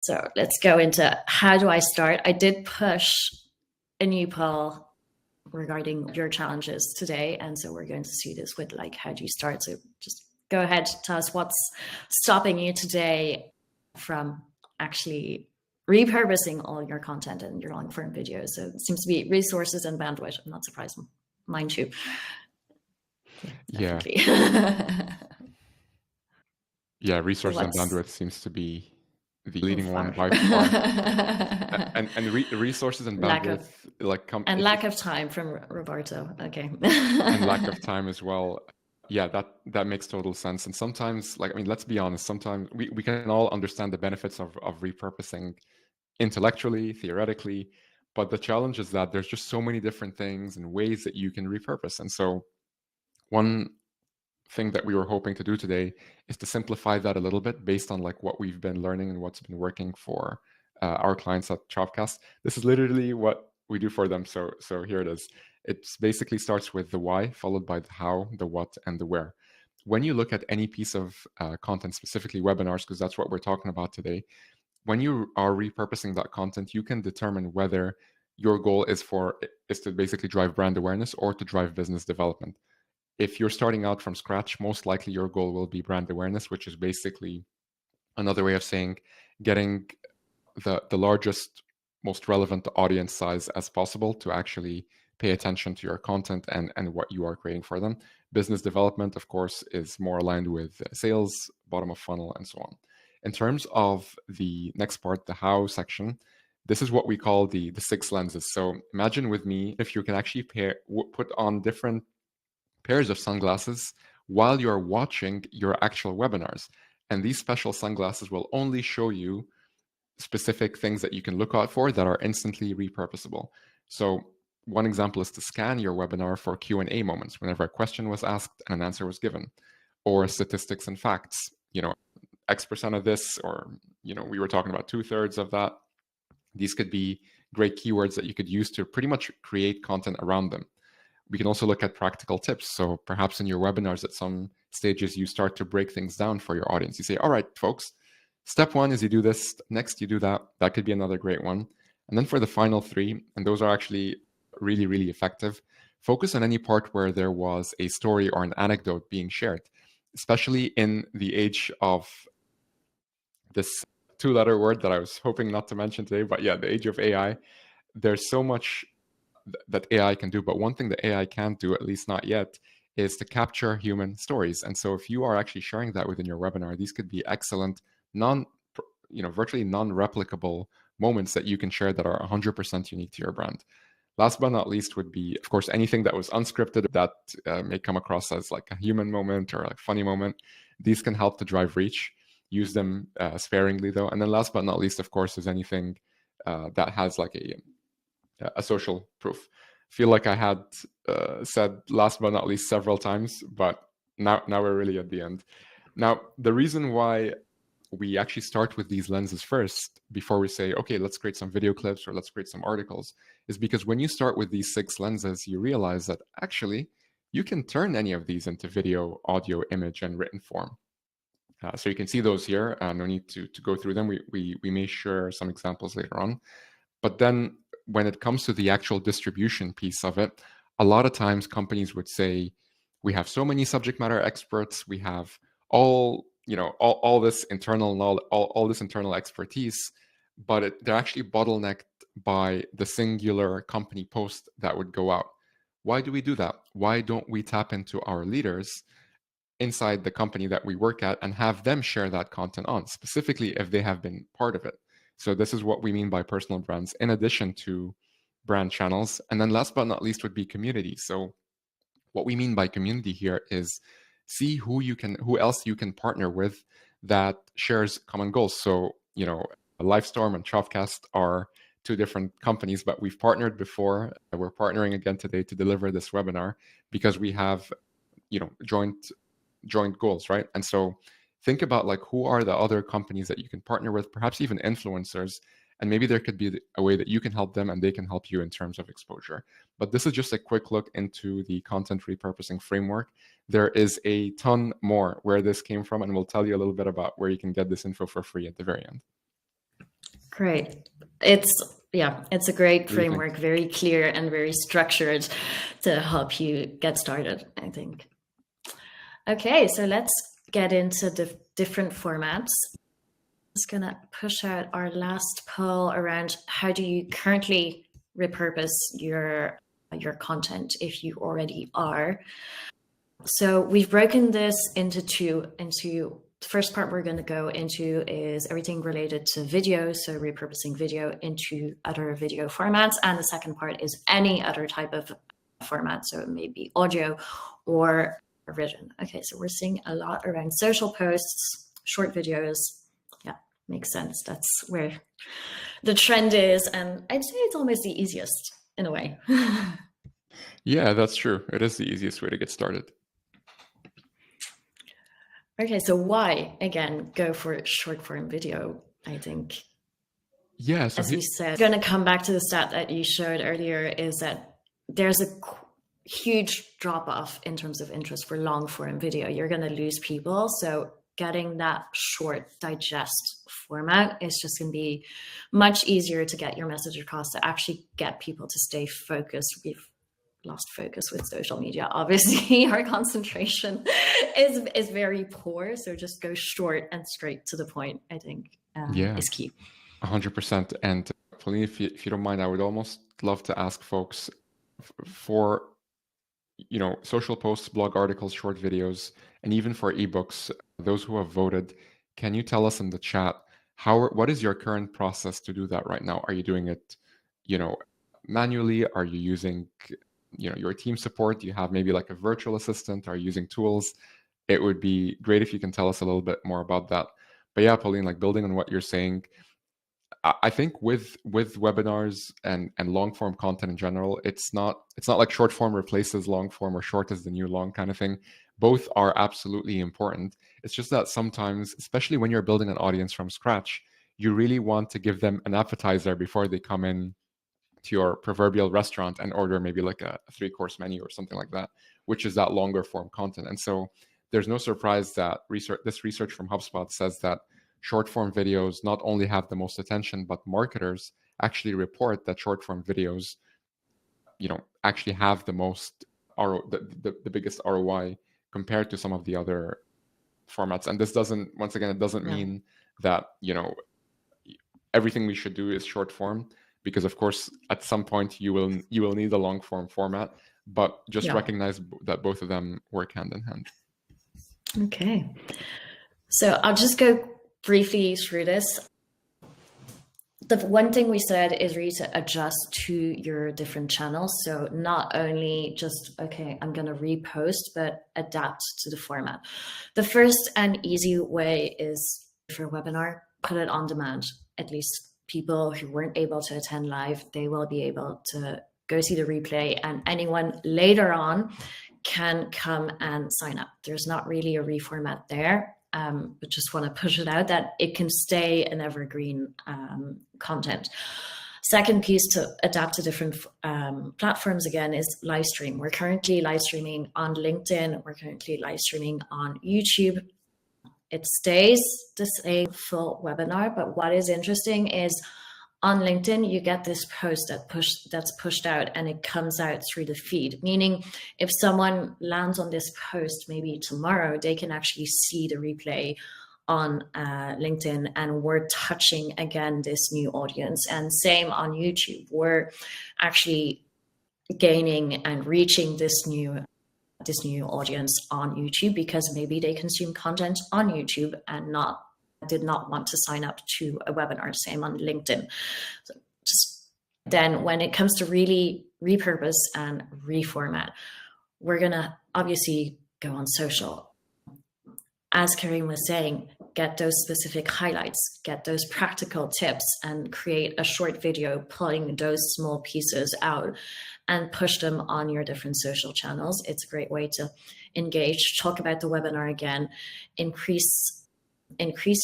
So let's go into how do I start? I did push a new poll regarding your challenges today. And so we're going to see this with like, how do you start? So just go ahead, tell us what's stopping you today from actually repurposing all your content and your long form videos. So it seems to be resources and bandwidth. I'm not surprised. Mine too. Yeah. Yeah, resources and bandwidth seems to be the leading one by far. and resources and bandwidth, lack of time from Roberto. Okay. And lack of time as well. Yeah, that makes total sense. And sometimes, like, I mean, let's be honest, sometimes we can all understand the benefits of repurposing intellectually, theoretically, but the challenge is that there's just so many different things and ways that you can repurpose. And so one thing that we were hoping to do today is to simplify that a little bit based on like what we've been learning and what's been working for our clients at Chopcast. This is literally what we do for them. So here it is. It basically starts with the why, followed by the how, the what, and the where. When you look at any piece of content, specifically webinars, because that's what we're talking about today, when you are repurposing that content, you can determine whether your goal is to basically drive brand awareness or to drive business development. If you're starting out from scratch, most likely your goal will be brand awareness, which is basically another way of saying getting the largest, most relevant audience size as possible to actually pay attention to your content and what you are creating for them. Business development, of course, is more aligned with sales, bottom of funnel, and so on. In terms of the next part, the how section, this is what we call the 6 lenses. So imagine with me if you can actually put on different pairs of sunglasses while you're watching your actual webinars. And these special sunglasses will only show you specific things that you can look out for that are instantly repurposable. So one example is to scan your webinar for Q&A moments whenever a question was asked and an answer was given, or statistics and facts, X% of this, or, we were talking about 2/3 of that. These could be great keywords that you could use to pretty much create content around them. We can also look at practical tips. So perhaps in your webinars at some stages, you start to break things down for your audience. You say, all right, folks, step 1 is you do this, next you do that. That could be another great one. And then for the final 3, and those are actually really, really effective, focus on any part where there was a story or an anecdote being shared, especially in the age of this 2-letter word that I was hoping not to mention today, but yeah, the age of AI. There's so much that AI can do, but one thing that AI can't do, at least not yet, is to capture human stories. And so if you are actually sharing that within your webinar, these could be excellent, virtually non-replicable moments that you can share that are 100% unique to your brand. Last but not least would be, of course, anything that was unscripted that may come across as like a human moment or a funny moment. These can help to drive reach. Use them sparingly though. And then last but not least, of course, is anything that has like a social proof. I feel like I had said last but not least several times, but now we're really at the end. Now, the reason why we actually start with these lenses first before we say, okay, let's create some video clips or let's create some articles, is because when you start with these 6 lenses, you realize that actually you can turn any of these into video, audio, image, and written form. So you can see those here. No need to go through them. We may share some examples later on. But then when it comes to the actual distribution piece of it, a lot of times companies would say, we have so many subject matter experts, we have all this internal knowledge, all this internal expertise, but they're actually bottlenecked by the singular company post that would go out. Why do we do that? Why don't we tap into our leaders inside the company that we work at and have them share that content on, specifically if they have been part of it? So this is what we mean by personal brands, in addition to brand channels. And then last but not least would be community. So what we mean by community here is see who else you can partner with that shares common goals. So, Livestorm and Chopcast are 2 different companies, but we've partnered before. We're partnering again today to deliver this webinar because we have, joint goals, right? And so think about like who are the other companies that you can partner with, perhaps even influencers, and maybe there could be a way that you can help them and they can help you in terms of exposure. But this is just a quick look into the content repurposing framework. There is a ton more where this came from, and we'll tell you a little bit about where you can get this info for free at the very end. Great. It's a great What do you think? framework, very clear and very structured to help you get started, I think. Okay, so let's get into the different formats. Just gonna push out our last poll around how do you currently repurpose your content if you already are. So we've broken this into two. The first part we're going to go into is everything related to video, so repurposing video into other video formats, and the second part is any other type of format, so it may be audio or written. Okay, so we're seeing a lot around social posts, short videos. Yeah, makes sense. That's where the trend is, and I'd say it's almost the easiest in a way. Yeah, that's true. It is the easiest way to get started. Okay, so why, again, go for short form video, I think? Yeah, so as we said, going to come back to the stat that you showed earlier, is that there's a huge drop off in terms of interest for long form video. You're going to lose people. So getting that short digest format is just going to be much easier to get your message across, to actually get people to stay focused. We've lost focus with social media. Obviously, our concentration is very poor. So just go short and straight to the point, I think, is key. 100%. And Pauline, if you don't mind, I would almost love to ask folks for, social posts, blog articles, short videos, and even for ebooks, those who have voted, can you tell us in the chat, what is your current process to do that right now? Are you doing it, manually? Are you using, your team support? Do you have maybe like a virtual assistant? Are you using tools? It would be great if you can tell us a little bit more about that. But yeah, Pauline, like building on what you're saying, I think with webinars and long form content in general, it's not like short form replaces long form or short is the new long kind of thing. Both are absolutely important. It's just that sometimes, especially when you're building an audience from scratch, you really want to give them an appetizer before they come in to your proverbial restaurant and order maybe like a 3-course menu or something like that, which is that longer form content. And so there's no surprise that this research from HubSpot says that short form videos not only have the most attention, but marketers actually report that short form videos, actually have the most the biggest ROI compared to some of the other formats. And this doesn't, once again, it doesn't mean that, everything we should do is short form, because of course at some point you will need a long form format, but just recognize that both of them work hand in hand. Okay, so I'll just go briefly through this. The one thing we said is really to adjust to your different channels. So not only just, okay, I'm going to repost, but adapt to the format. The first and easy way is for a webinar, put it on demand. At least people who weren't able to attend live, they will be able to go see the replay, and anyone later on can come and sign up. There's not really a reformat there. But just want to push it out that it can stay an evergreen content. Second piece to adapt to different platforms, again, is live stream. We're currently live streaming on LinkedIn. We're currently live streaming on YouTube. It stays the same full webinar, but what is interesting is on LinkedIn, you get this post that's pushed out, and it comes out through the feed. Meaning, if someone lands on this post maybe tomorrow, they can actually see the replay on LinkedIn, and we're touching again this new audience. And same on YouTube, we're actually gaining and reaching this new audience on YouTube, because maybe they consume content on YouTube and did not want to sign up to a webinar. Same on LinkedIn. So just then, when it comes to really repurpose and reformat, we're gonna obviously go on social. As Karim was saying, get those specific highlights, get those practical tips, and create a short video pulling those small pieces out and push them on your different social channels. It's a great way to engage, talk about the webinar again, increase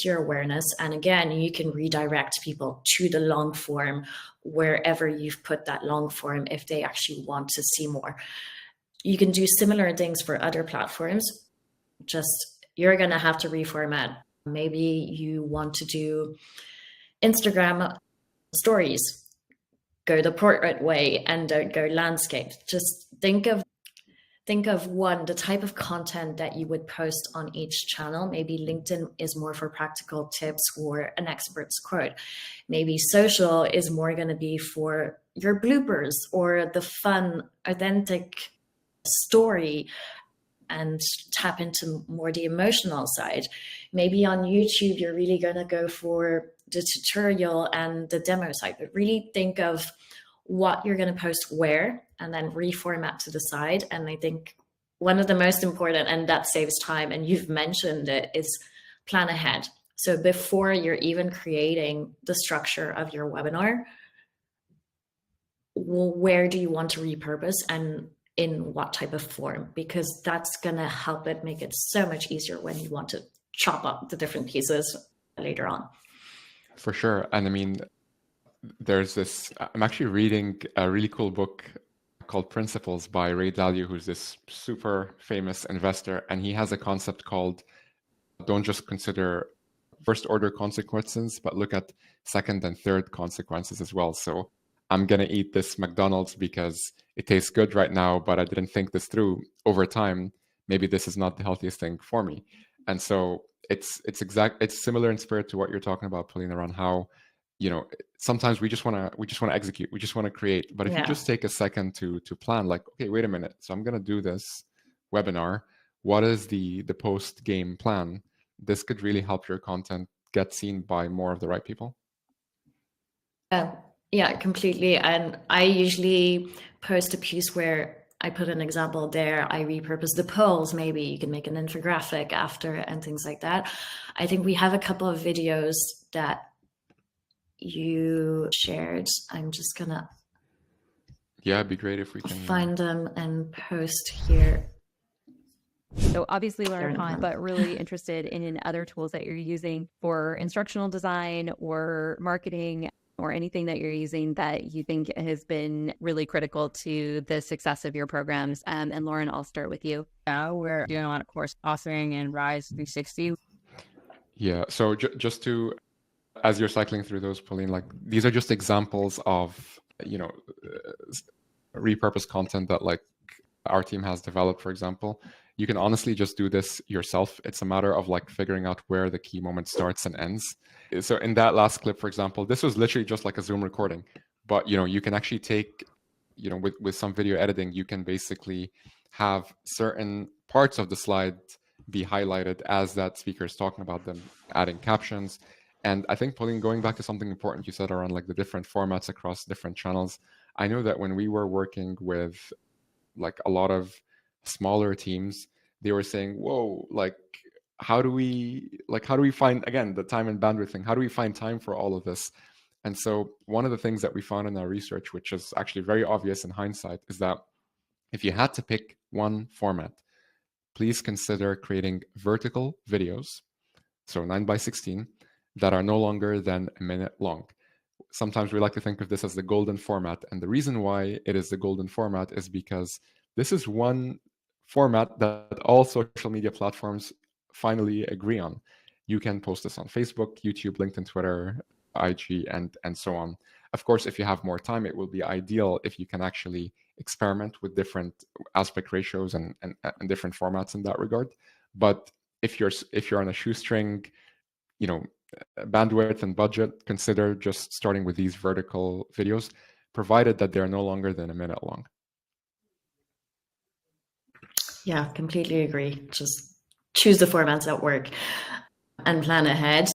your awareness. And again, you can redirect people to the long form wherever you've put that long form if they actually want to see more. You can do similar things for other platforms. Just, you're going to have to reformat. Maybe you want to do Instagram stories, go the portrait way and don't go landscape. Just think of the type of content that you would post on each channel. Maybe LinkedIn is more for practical tips or an expert's quote. Maybe social is more going to be for your bloopers or the fun, authentic story, and tap into more the emotional side. Maybe on YouTube, you're really going to go for the tutorial and the demo side, but really think of what you're going to post where and then reformat to the side. And I think one of the most important, and that saves time, and you've mentioned it, is plan ahead. So before you're even creating the structure of your webinar, where do you want to repurpose and in what type of form? Because that's going to help it make it so much easier when you want to chop up the different pieces later on. For sure. And I mean, there's this, I'm actually reading a really cool book called Principles by Ray Dalio, who's this super famous investor. And he has a concept called don't just consider first order consequences, but look at second and third consequences as well. So I'm going to eat this McDonald's because it tastes good right now, but I didn't think this through. Over time, maybe this is not the healthiest thing for me. And so it's similar in spirit to what you're talking about, Pauline, around how, you know, sometimes we just want to execute, we just want to create. But if you just take a second to plan, like, okay, wait a minute. So I'm going to do this webinar. What is the post game plan? This could really help your content get seen by more of the right people. Yeah, completely. And I usually post a piece where I put an example there. I repurpose the polls. Maybe you can make an infographic after and things like that. I think we have a couple of videos that you shared. I'm just gonna it'd be great if we can find them and post here. So obviously learn on, but really interested in other tools that you're using for instructional design or marketing or anything that you're using that you think has been really critical to the success of your programs. And Lauren, I'll start with you. Now we're doing a lot of course authoring and Rise 360. Yeah. So just to, as you're cycling through those, Pauline, like these are just examples of, you know, repurposed content that like our team has developed, for example. You can honestly just do this yourself. It's a matter of like figuring out where the key moment starts and ends. So in that last clip, for example, this was literally just like a Zoom recording, but you know, you can actually take, you know, with some video editing, you can basically have certain parts of the slide be highlighted as that speaker is talking about them, adding captions. And I think, Pauline, going back to something important you said around like the different formats across different channels, I know that when we were working with like a lot of smaller teams, they were saying, whoa, like how do we find, again, the time and bandwidth thing, how do we find time for all of this? And so one of the things that we found in our research, which is actually very obvious in hindsight, is that if you had to pick one format, please consider creating vertical videos, so 9:16, that are no longer than a minute long. Sometimes we like to think of this as the golden format. And the reason why it is the golden format is because this is one format that all social media platforms finally agree on. You can post this on Facebook, YouTube, LinkedIn, Twitter, IG, and so on. Of course, if you have more time, it will be ideal if you can actually experiment with different aspect ratios and different formats in that regard. But if you're on a shoestring, you know, bandwidth and budget, consider just starting with these vertical videos, provided that they're no longer than a minute long. Yeah, completely agree. Just choose the formats that work and plan ahead.